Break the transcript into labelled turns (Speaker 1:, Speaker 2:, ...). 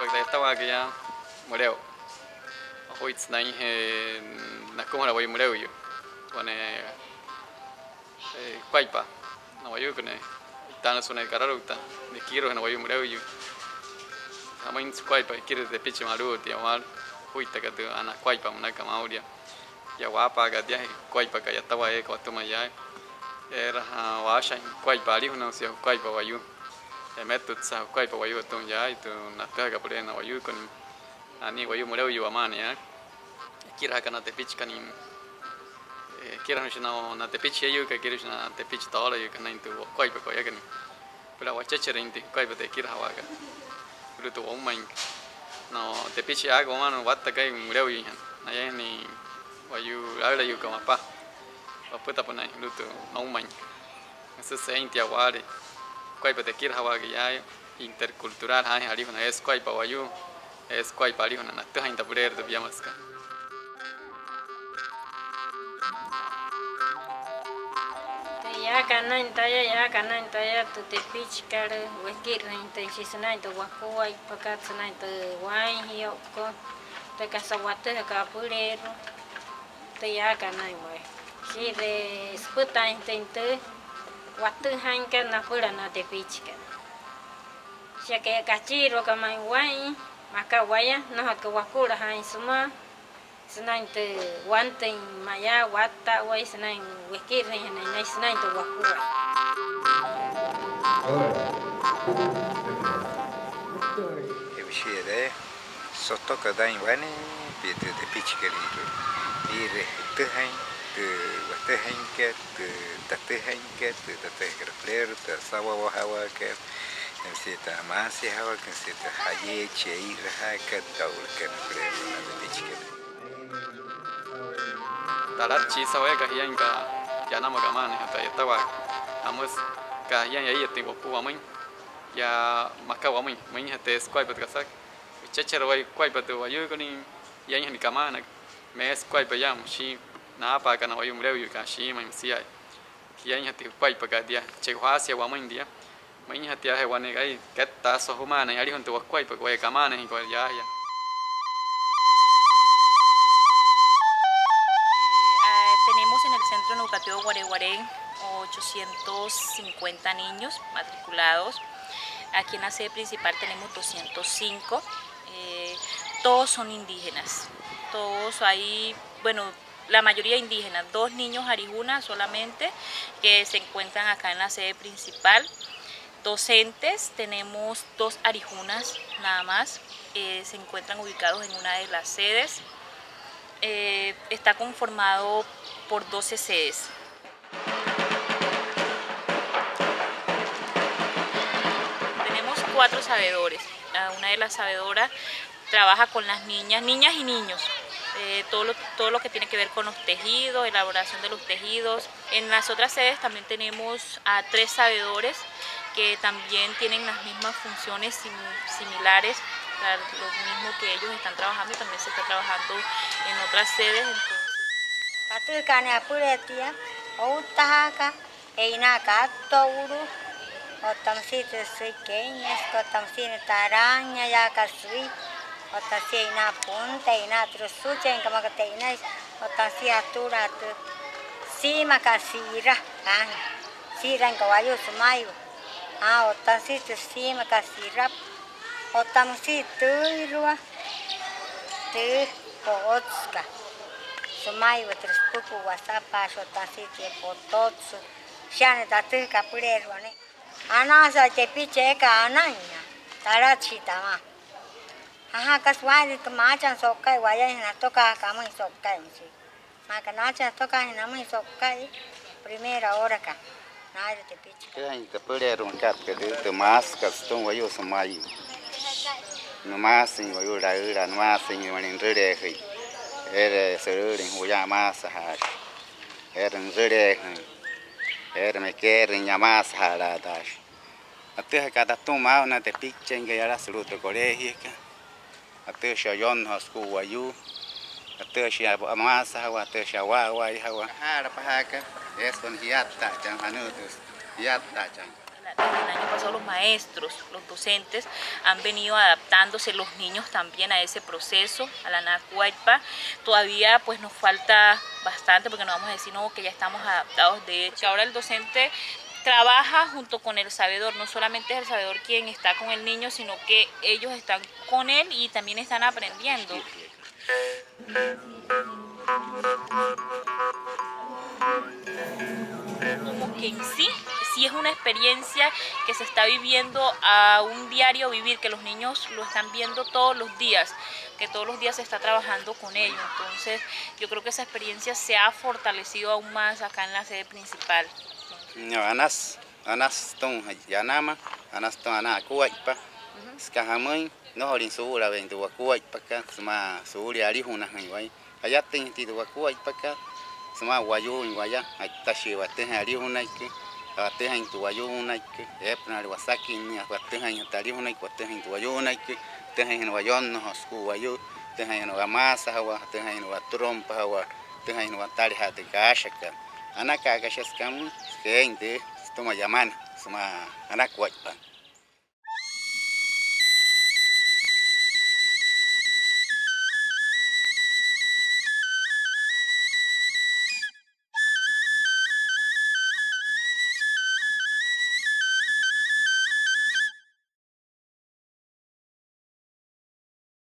Speaker 1: porque estaba que ya murió. Hoy snain na como la voy murió yo. Con Paipa. No voy con tan es una cararuta. De quiero no voy murió yo. A mí es Paipa, quiere de piche malu, tío mal. Hoy te que te ana Paipa una camauria. Ya guapa que ya Paipa que ya estaba ahí con tu maya. Era washa Paipa ali una se Paipa wayu. Metut sa Paipa wayu tu ya itu na ka por na wayu con ani wayu murió yo amani ya. Kira kana te pitch kanin kira no na te pitch yo que kira na te pitch todo yo kana intu koi pa ya kan pula wa chechere inti koi pa te kira hawa ka pula tu omang no te pitch ya go mano watta kai mureu yo na ya ni wayu habla yo como pa wa puta pa na lutu omang eso se inti awari koi pa te kira hawa que ya intercultural ha hari na es koi pa wayu es koi pa hari na ta inta purer de biamas ka
Speaker 2: ya kana intaya tu te pitch kare wekir inte chisna into wakua ipakat sna into wai hiyo ko te kasawate ka pulero te ya kana wai si de sputa inte watu hanka na pula na te pitch ka sia ke kachiro kama wai maka waya no ka wakura hain suma Senain te wanting maya wata wai senain wekir ni senain te wakura.
Speaker 3: Evshie de soto kada wani pite de pichkeri ire te hain te wate hain ke te tate hain ke te tate kerfler te sawa hawa ke sita masi hawa ke sita haye chei raha ke taul ke fler na de pichkeri
Speaker 1: talat chi sawe ka hian ka ya nama ka mane ta ya tawa amos ka hian ya yete ko ku amin ya maka wa min hate squai pat ka sak checher wai kwai pat wa yu ko ni ya ni ka mana me squai pa yam shi na pa ka na wa yu mreu yu ka shi man sia hian hate kwai pa ka dia che hwa sia wa min dia min hate ya wa ne kai ketta so humana ya ri hon to wa kwai pa ko ka mana hi ko ya
Speaker 4: Tenemos en el Centro Educativo Guareguarén 850 niños matriculados. Aquí en la sede principal tenemos 205. Todos son indígenas. Todos ahí, bueno, la mayoría indígenas. 2 niños arijunas solamente que se encuentran acá en la sede principal. Docentes, tenemos 2 arijunas nada más. Se encuentran ubicados en una de las sedes. Está conformado por 12 sedes. Tenemos 4 sabedores. Una de las sabedoras trabaja con las niñas y niños. Todo lo que tiene que ver con los tejidos, elaboración de los tejidos. En las otras sedes también tenemos a 3 sabedores que también tienen las mismas funciones similares. Lo mismo que ellos están trabajando y también se está trabajando en otras sedes.
Speaker 2: Otamsi tuirua te pootska sumai watras pupu wasapa shotasi te pototsu shane tatu kapurero ne anasa te piche ka ananya tarachi tama aha kaswari kamachan sokai waya na toka kama sokai si makanacha toka na mai sokai primera hora ka nada te piche
Speaker 3: que hay kapurero un kat que de más kaston wayo sumai nomás sin voy a ir a nomás sin ir en rede era ser en huya más era en rede era me quiere en llamas a la dash até cada toma una te pichen que ya la salud de colegio até shayon hasku wayu até sha más agua até shawa y agua para que es con hiata chan hanutus hiata chan
Speaker 4: Desde el año pasado los maestros, los docentes han venido adaptándose, los niños también a ese proceso, a la Nacuaypa. Todavía pues nos falta bastante porque no vamos a decir no, que ya estamos adaptados. De hecho, ahora el docente trabaja junto con el sabedor, no solamente es el sabedor quien está con el niño, sino que ellos están con él y también están aprendiendo. Como que en sí es una experiencia que se está viviendo a un diario vivir, que los niños lo están viendo todos los días, que todos los días se está trabajando con ellos. Entonces yo creo que esa experiencia se ha fortalecido aún más acá en la sede principal.
Speaker 3: Anas ton yanama, anas ton Nacuaypa, skahamay, no horin suura ben tu Nacuaypa ka, sama suuri ari huna hay, allá ten ti tu Nacuaypa ka, sama wayu waya, tashi wate ari huna que, wate en tu wayu huna que, epna wasaki ni wate en tari huna que, wate en tu wayu huna que, te en wayon no hosku wayu, te en wamasa hawa, te en watrompa hawa, te en watari hate kashaka. Ana kagashas kam gente toma llamana, suma Nacuaypa.